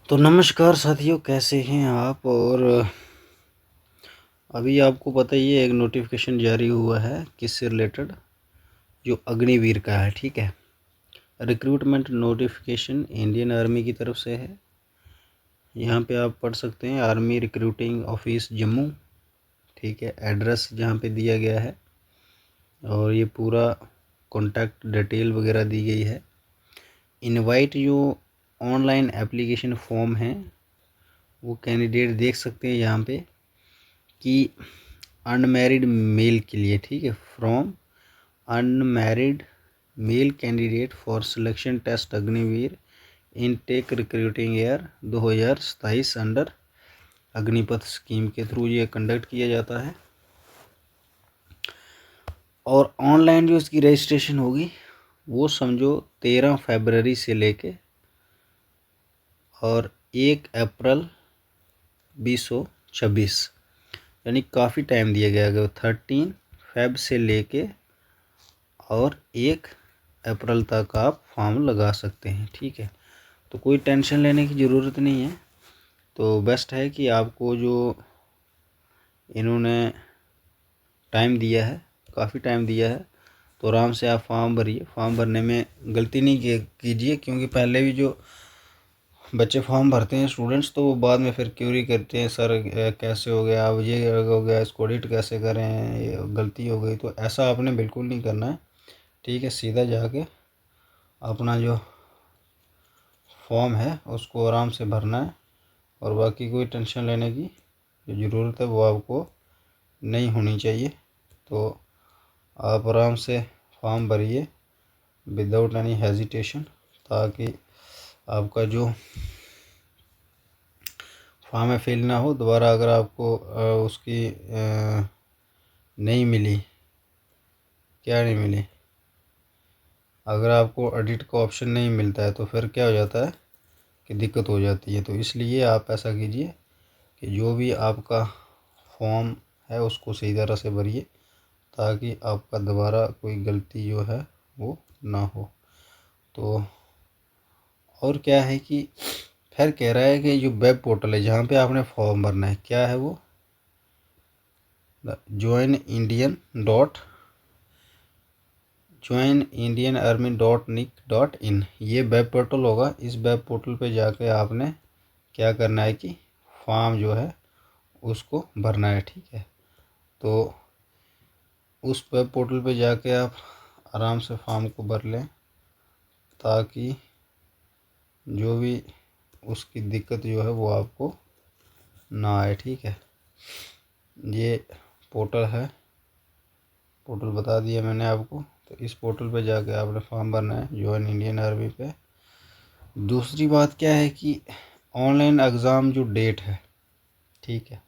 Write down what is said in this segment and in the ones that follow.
तो नमस्कार साथियों, कैसे हैं आप। और अभी आपको पता ही है, एक नोटिफिकेशन जारी हुआ है किससे रिलेटेड, जो अग्निवीर का है। ठीक है, रिक्रूटमेंट नोटिफिकेशन इंडियन आर्मी की तरफ से है। यहाँ पे आप पढ़ सकते हैं, आर्मी रिक्रूटिंग ऑफिस जम्मू। ठीक है, एड्रेस जहाँ पे दिया गया है और ये पूरा कॉन्टैक्ट डिटेल वगैरह दी गई है। इनवाइट जो ऑनलाइन एप्लीकेशन फॉर्म है वो कैंडिडेट देख सकते हैं यहाँ पे कि अनमैरिड मेल के लिए। ठीक है, from unmarried male candidate for selection test Agniveer intake recruiting year 2027 under Agnipath scheme के थ्रू ये कंडक्ट किया जाता है। और ऑनलाइन जो इसकी रजिस्ट्रेशन होगी वो समझो 13 फरवरी से लेके और 1 अप्रैल 2026, यानी काफ़ी टाइम दिया गया है। 13 फेब से लेके और 1 अप्रैल तक आप फॉर्म लगा सकते हैं। ठीक है, तो कोई टेंशन लेने की ज़रूरत नहीं है। तो बेस्ट है कि आपको जो इन्होंने टाइम दिया है, काफ़ी टाइम दिया है, तो आराम से आप फॉर्म भरिए। फॉर्म भरने में गलती नहीं कीजिए, क्योंकि पहले भी जो बच्चे फॉर्म भरते हैं स्टूडेंट्स, तो वो बाद में फिर क्यूरी करते हैं, सर कैसे हो गया, अब ये हो गया, इसको एडिट कैसे करें, ये गलती हो गई। तो ऐसा आपने बिल्कुल नहीं करना है। ठीक है, सीधा जाके अपना जो फॉर्म है उसको आराम से भरना है, और बाकी कोई टेंशन लेने की जो ज़रूरत है वो आपको नहीं होनी चाहिए। तो आप आराम से फॉर्म भरिए विदाउट एनी हेजिटेशन, ताकि आपका जो फॉर्म है फिल ना हो। दोबारा अगर आपको उसकी नहीं मिली, क्या नहीं मिली, अगर आपको एडिट का ऑप्शन नहीं मिलता है तो फिर क्या हो जाता है कि दिक्कत हो जाती है। तो इसलिए आप ऐसा कीजिए कि जो भी आपका फॉर्म है उसको सही तरह से भरिए, ताकि आपका दोबारा कोई गलती जो है वो ना हो। तो और क्या है कि फिर कह रहा है कि जो वेब पोर्टल है जहाँ पे आपने फॉर्म भरना है, क्या है वो, join indian.army.nic.in, ये वेब पोर्टल होगा। इस वेब पोर्टल पे जाके आपने क्या करना है कि फॉर्म जो है उसको भरना है। ठीक है, तो उस वेब पोर्टल पे जाके आप आराम से फॉर्म को भर लें, ताकि जो भी उसकी दिक्कत जो है वो आपको ना आए। ठीक है, ये पोर्टल है, पोर्टल बता दिया मैंने आपको। तो इस पोर्टल पे जाके आपने फॉर्म भरना है ज्वाइन इंडियन आर्मी पे। दूसरी बात क्या है कि ऑनलाइन एग्ज़ाम जो डेट है, ठीक है,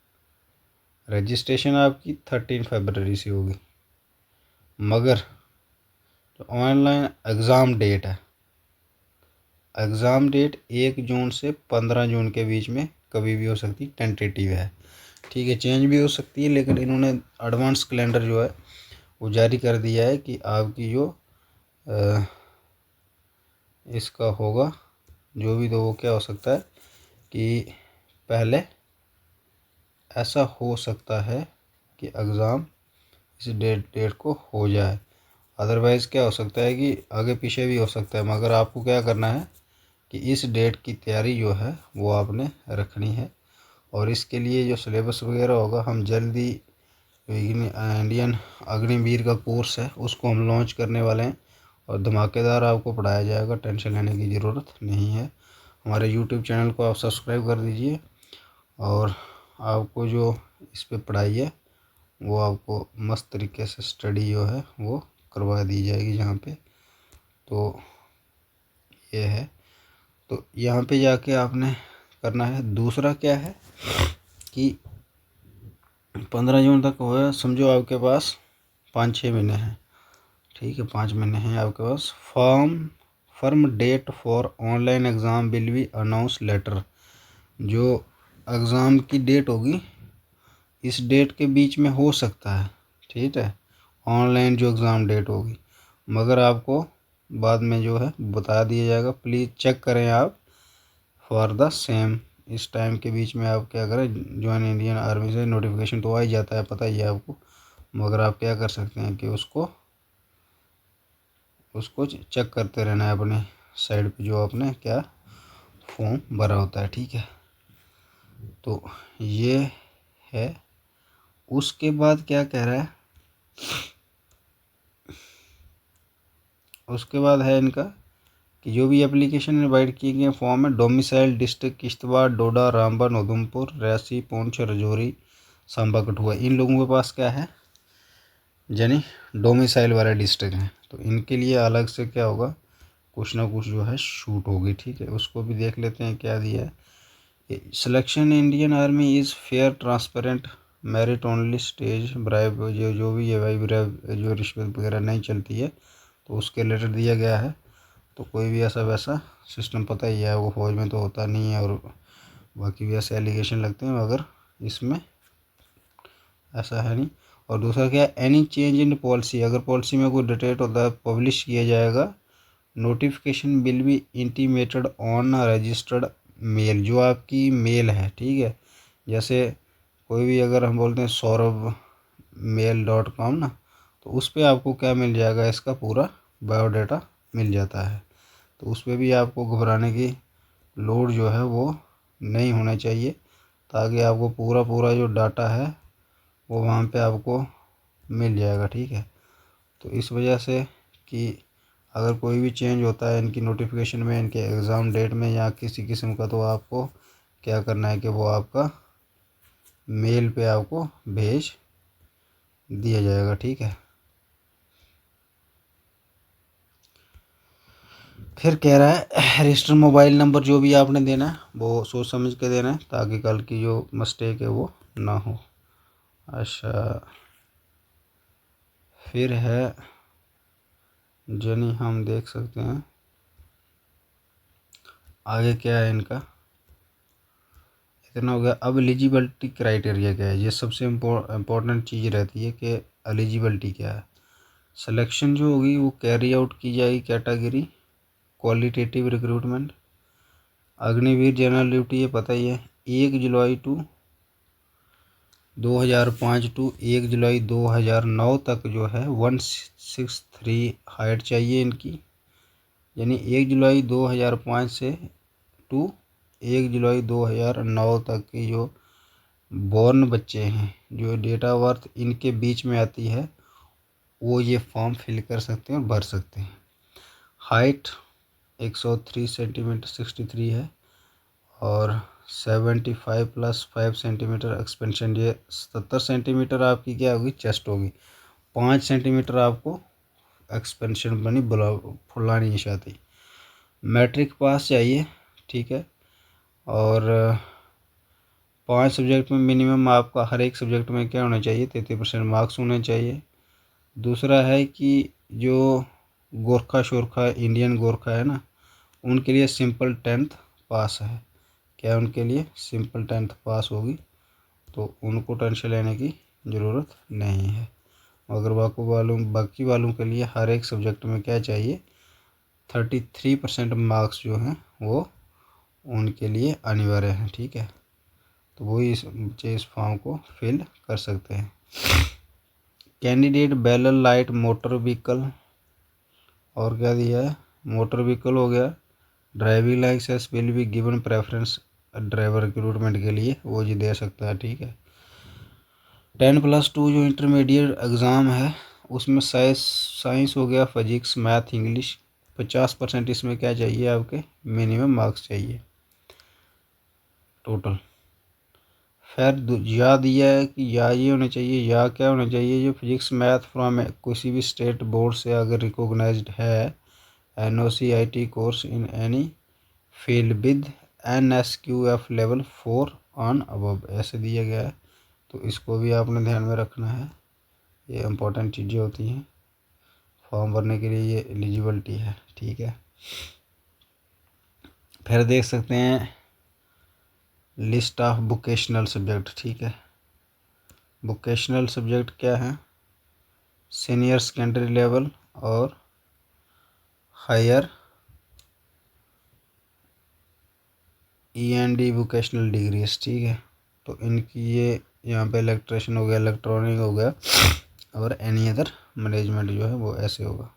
रजिस्ट्रेशन आपकी 13 फरवरी से होगी, मगर जो ऑनलाइन एग्ज़ाम डेट है, एग्ज़ाम डेट 1 जून से 15 जून के बीच में कभी भी हो सकती, टेंटेटिव है। ठीक है, चेंज भी हो सकती है, लेकिन इन्होंने एडवांस कैलेंडर जो है वो जारी कर दिया है कि आपकी जो इसका होगा जो भी, तो वो क्या हो सकता है कि पहले ऐसा हो सकता है कि एग्ज़ाम इस डेट को हो जाए, अदरवाइज़ क्या हो सकता है कि आगे पीछे भी हो सकता है। मगर आपको क्या करना है कि इस डेट की तैयारी जो है वो आपने रखनी है। और इसके लिए जो सिलेबस वगैरह होगा, हम जल्दी इंडियन अग्निवीर का कोर्स है उसको हम लॉन्च करने वाले हैं, और धमाकेदार आपको पढ़ाया जाएगा, टेंशन लेने की ज़रूरत नहीं है। हमारे यूट्यूब चैनल को आप सब्सक्राइब कर दीजिए, और आपको जो इस पे पढ़ाई है वो आपको मस्त तरीके से स्टडी जो है वो करवा दी जाएगी यहाँ पे। तो ये है, तो यहाँ पे जाके आपने करना है। दूसरा क्या है कि 15 जून तक होगा, समझो आपके पास 5-6 महीने हैं। ठीक है, 5 महीने हैं आपके पास। Firm date for online exam will be announce later, जो एग्ज़ाम की डेट होगी इस डेट के बीच में हो सकता है। ठीक है, ऑनलाइन जो एग्ज़ाम डेट होगी, मगर आपको बाद में जो है बता दिया जाएगा। प्लीज़ चेक करें आप फॉर द सेम। इस टाइम के बीच में आप क्या करें, ज्वाइन इंडियन आर्मी से नोटिफिकेशन तो आ ही जाता है, पता ही है आपको, मगर आप क्या कर सकते हैं कि उसको चेक करते रहना है अपने साइड पे जो आपने क्या फॉर्म भरा होता है, ठीक है। तो ये है। उसके बाद क्या कह रहा है, उसके बाद है इनका कि जो भी एप्लीकेशन इनवाइट किए गए फॉर्म है, डोमिसाइल डिस्ट्रिक्ट किश्तवाड़, डोडा, रामबन, उधमपुर, रियासी, पुंछ, राजौरी, सांबा, कठुआ, इन लोगों के पास क्या है, यानी डोमिसाइल वाला डिस्ट्रिक्ट है, तो इनके लिए अलग से क्या होगा, कुछ ना कुछ जो है शूट होगी, ठीक है। उसको भी देख लेते हैं क्या दिया है। Selection Indian army is fair transparent, merit only, stage bribe, जो भी है भाई, ब्राइब जो रिश्वत वगैरह नहीं चलती है, तो उसके रिलेटेड दिया गया है। तो कोई भी ऐसा वैसा सिस्टम पता ही है, वो फौज में तो होता नहीं है, और बाकी भी ऐसे एलिगेशन लगते हैं, मगर इसमें ऐसा है नहीं। और दूसरा क्या है, एनी चेंज इन पॉलिसी, अगर पॉलिसी में कोई डिटेट होता है पब्लिश किया जाएगा, notification will be intimated on registered mail, जो आपकी मेल है, ठीक है। जैसे कोई भी अगर हम बोलते हैं saurabh.mail.com ना, तो उस पर आपको क्या मिल जाएगा, इसका पूरा बायोडाटा मिल जाता है। तो उस पर भी आपको घबराने की लोड जो है वो नहीं होना चाहिए, ताकि आपको पूरा पूरा जो डाटा है वो वहाँ पे आपको मिल जाएगा, ठीक है। तो इस वजह से कि अगर कोई भी चेंज होता है इनकी नोटिफिकेशन में, इनके एग्ज़ाम डेट में या किसी किस्म का, तो आपको क्या करना है कि वो आपका मेल पे आपको भेज दिया जाएगा, ठीक है। फिर कह रहा है रजिस्टर मोबाइल नंबर जो भी आपने देना है वो सोच समझ के देना है, ताकि कल की जो मिस्टेक है वो ना हो। अच्छा, फिर है जनी, हम देख सकते हैं आगे क्या है इनका, इतना हो गया। अब एलिजिबिलिटी क्राइटेरिया क्या है, ये सबसे इम्पोर्टेंट चीज़ रहती है कि एलिजिबिलिटी क्या है। सिलेक्शन जो होगी वो कैरी आउट की जाएगी category qualitative recruitment. Agniveer general duty ये पता ही है, 1 जुलाई 2005 टू 1 जुलाई 2009 तक जो है 163 हाइट चाहिए इनकी, यानी 1 जुलाई 2005 से टू 1 जुलाई 2009 तक की जो बॉर्न बच्चे हैं, जो डेट ऑफ बर्थ इनके बीच में आती है, वो ये फॉर्म फिल कर सकते हैं और भर सकते हैं। हाइट 103 सेंटीमीटर 63 है, और 75 + 5 सेंटीमीटर एक्सपेंशन, ये 70 सेंटीमीटर आपकी क्या होगी, चेस्ट होगी। 5 सेंटीमीटर आपको एक्सपेंशन बनी फुलानी है छाती। मैट्रिक पास चाहिए, ठीक है। और 5 सब्जेक्ट में मिनिमम आपका हर एक सब्जेक्ट में क्या होना चाहिए, 33% मार्क्स होने चाहिए। दूसरा है कि जो गोरखा शोरखा इंडियन गोरखा है ना, उनके लिए सिंपल 10th पास है, क्या उनके लिए सिंपल 10th पास होगी, तो उनको टेंशन लेने की ज़रूरत नहीं है। मगर बाकी वालों के लिए हर एक सब्जेक्ट में क्या चाहिए, 33% मार्क्स जो हैं वो उनके लिए अनिवार्य हैं, ठीक है। तो वही बच्चे इस फॉर्म को फिल कर सकते हैं। कैंडिडेट बैलर लाइट मोटर व्हीकल, और क्या दिया है, मोटर व्हीकल हो गया। Driving licence will be given preference driver recruitment के लिए, वो जी दे सकता है, ठीक है। 10+2 जो इंटरमीडिएट एग्ज़ाम है उसमें साइंस हो गया, फिजिक्स, मैथ, इंग्लिश, 50% इसमें क्या चाहिए, आपके मिनिमम मार्क्स चाहिए टोटल। फिर या दिया है कि या ये होना चाहिए, या क्या होना चाहिए, जो फिजिक्स मैथ फ्रॉम किसी भी स्टेट बोर्ड से अगर रिकॉग्नाइज्ड है, NOCIT course in any field with NSQF level 4 on above, ऐसे दिया गया है। तो इसको भी आपने ध्यान में रखना है, ये इम्पोर्टेंट चीज़ें होती हैं फॉर्म भरने के लिए, ये एलिजिबिलिटी है, ठीक है। फिर देख सकते हैं लिस्ट ऑफ वोकेशनल सब्जेक्ट, ठीक है। वोकेशनल सब्जेक्ट क्या है, सीनियर सेकेंडरी लेवल और हायर END वोकेशनल डिग्रीज, ठीक है। तो इनकी ये यहाँ पे इलेक्ट्रिशियन हो गया, इलेक्ट्रॉनिक हो गया, और एनी अदर मैनेजमेंट जो है वो ऐसे होगा।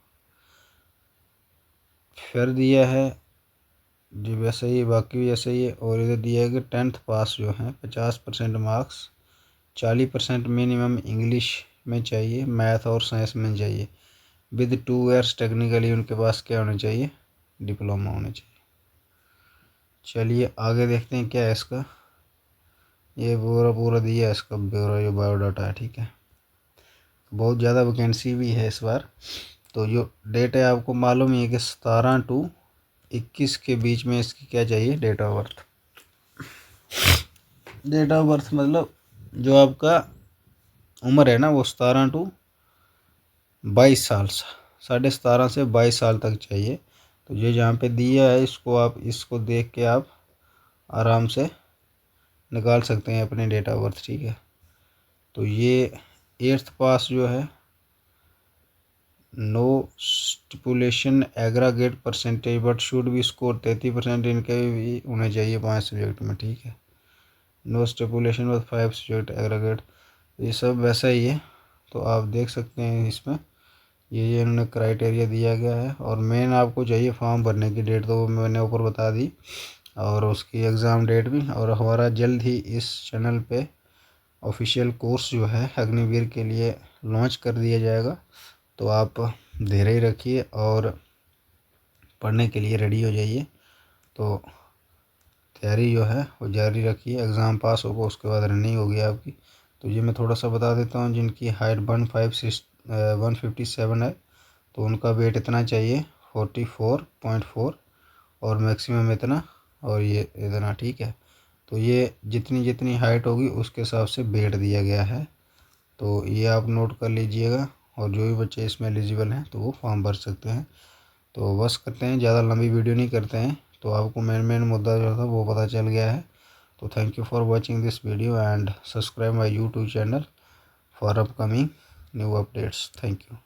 फिर दिया है जी वैसे ही, बाकी भी ऐसे ही है। और इधर दिया है कि 10th पास जो है 50% मार्क्स, 40% मिनिमम इंग्लिश में चाहिए, मैथ और साइंस में चाहिए, विद 2 ईयर्स टेक्निकली उनके पास क्या होना चाहिए, डिप्लोमा होना चाहिए। चलिए आगे देखते हैं क्या है इसका। ये पूरा दिया है इसका ब्यौरा, जो बायोडाटा है, ठीक है। बहुत ज़्यादा वैकेंसी भी है इस बार। तो जो डेट है आपको मालूम ही है कि 17 to 21 के बीच में इसकी क्या चाहिए, date of birth. Date of birth मतलब जो आपका उम्र है ना वो 17 to 22 साल, 17.5 से 22 साल तक चाहिए। तो ये जहाँ पे दिया है इसको आप इसको देख के आप आराम से निकाल सकते हैं अपने डेट ऑफ बर्थ, ठीक है। तो ये 8th पास जो है, no stipulation aggregate percentage but should भी स्कोर 33% इनके भी होने चाहिए 5 सब्जेक्ट में, ठीक है। नो स्टिपुलेशन बट 5 सब्जेक्ट एग्रागेट, ये सब वैसा ही है। तो आप देख सकते हैं इसमें ये इन्होंने क्राइटेरिया दिया गया है। और मेन आपको चाहिए फॉर्म भरने की डेट, तो वो मैंने ऊपर बता दी, और उसकी एग्ज़ाम डेट भी। और हमारा जल्द ही इस चैनल पे ऑफिशियल कोर्स जो है अग्निवीर के लिए लॉन्च कर दिया जाएगा। तो आप धैर्य ही रखिए और पढ़ने के लिए रेडी हो जाइए। तो तैयारी जो है वो जारी रखिए, एग्ज़ाम पास होगा उसके बाद रनिंग होगी आपकी। तो ये मैं थोड़ा सा बता देता हूँ, जिनकी हाइट 157 है तो उनका वेट इतना चाहिए 44.4, और मैक्सिमम इतना, और ये इतना, ठीक है। तो ये जितनी जितनी हाइट होगी उसके हिसाब से वेट दिया गया है। तो ये आप नोट कर लीजिएगा, और जो भी बच्चे इसमें एलिजिबल हैं तो वो फॉर्म भर सकते हैं। तो बस करते हैं, ज़्यादा लंबी वीडियो नहीं करते हैं। तो आपको मेन मुद्दा जो था वो पता चल गया है। तो thank you for watching this video and subscribe my YouTube channel for upcoming new updates. Thank you.